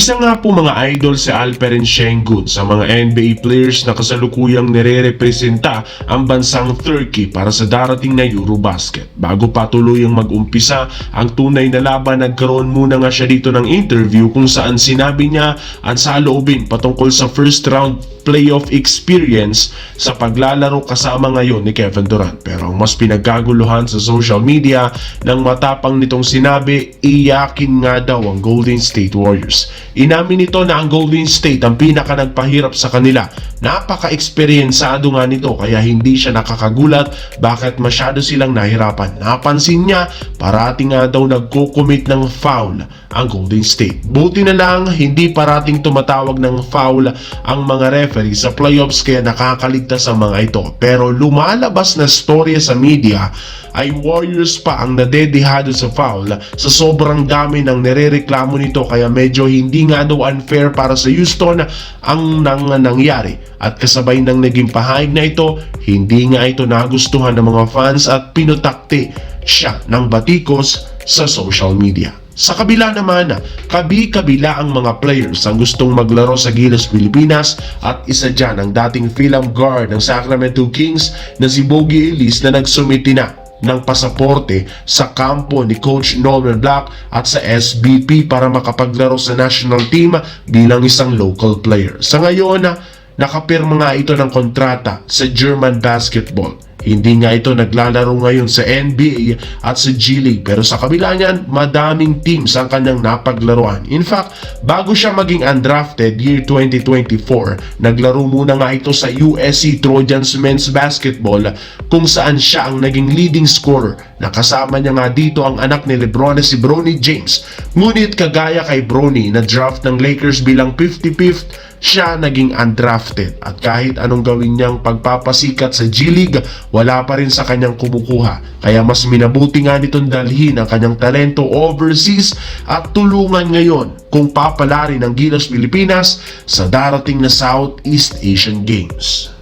Isa nga po mga idol si Alperen Şengün sa mga NBA players na kasalukuyang nire-representa ang bansang Turkey para sa darating na Eurobasket. Bago pa tuluyang mag-umpisa ang tunay na laban, nagkaroon muna nga siya dito ng interview kung saan sinabi niya ang saloobin patungkol sa first round playoff experience sa paglalaro kasama ngayon ni Kevin Durant. Pero ang mas pinagkaguluhan sa social media ng matapang nitong sinabi, iyakin nga daw ang Golden State Warriors. Inamin nito na ang Golden State ang pinaka nagpahirap sa kanila. Napaka-eksperyensado nga nito kaya hindi siya nakakagulat bakit masyado silang nahirapan. Napansin niya parating nga daw nagko-commit ng foul ang Golden State. Buti na lang hindi parating tumatawag ng foul ang mga referee sa playoffs kaya nakakaligtas ang mga ito. Pero lumalabas na storya sa media ay Warriors pa ang nadedehado sa foul sa sobrang dami ng nirereklamo nito kaya medyo hindi nga daw unfair para sa Houston ang nangyari. At kasabay ng naging pahayag na ito, hindi nga ito nagustuhan ng mga fans at pinutakti siya ng batikos sa social media. Sa kabila naman, kabi-kabila ang mga players ang gustong maglaro sa Gilas Pilipinas at isa dyan ang dating film guard ng Sacramento Kings na si Bogey Ellis na nagsumiti na ng pasaporte sa kampo ni Coach Norman Black at sa SBP para makapaglaro sa national team bilang isang local player. Sa ngayon, nakapirma nga ito ng kontrata sa German basketball. Hindi nga ito naglalaro ngayon sa NBA at sa G League pero sa kabila niyan, madaming teams ang kanyang napaglaruan. In fact, bago siya maging undrafted year 2024, naglaro muna nga ito sa USC Trojans Men's Basketball kung saan siya ang naging leading scorer. Nakasama niya nga dito ang anak ni Lebron na si Bronny James. Ngunit kagaya kay Bronny na draft ng Lakers bilang 55th, siya naging undrafted at kahit anong gawin niyang pagpapasikat sa G League, wala pa rin sa kanyang kumukuha. Kaya mas minabuti nga nitong dalhin ang kanyang talento overseas at tulungan ngayon kung papalarin ang Gilas Pilipinas sa darating na Southeast Asian Games.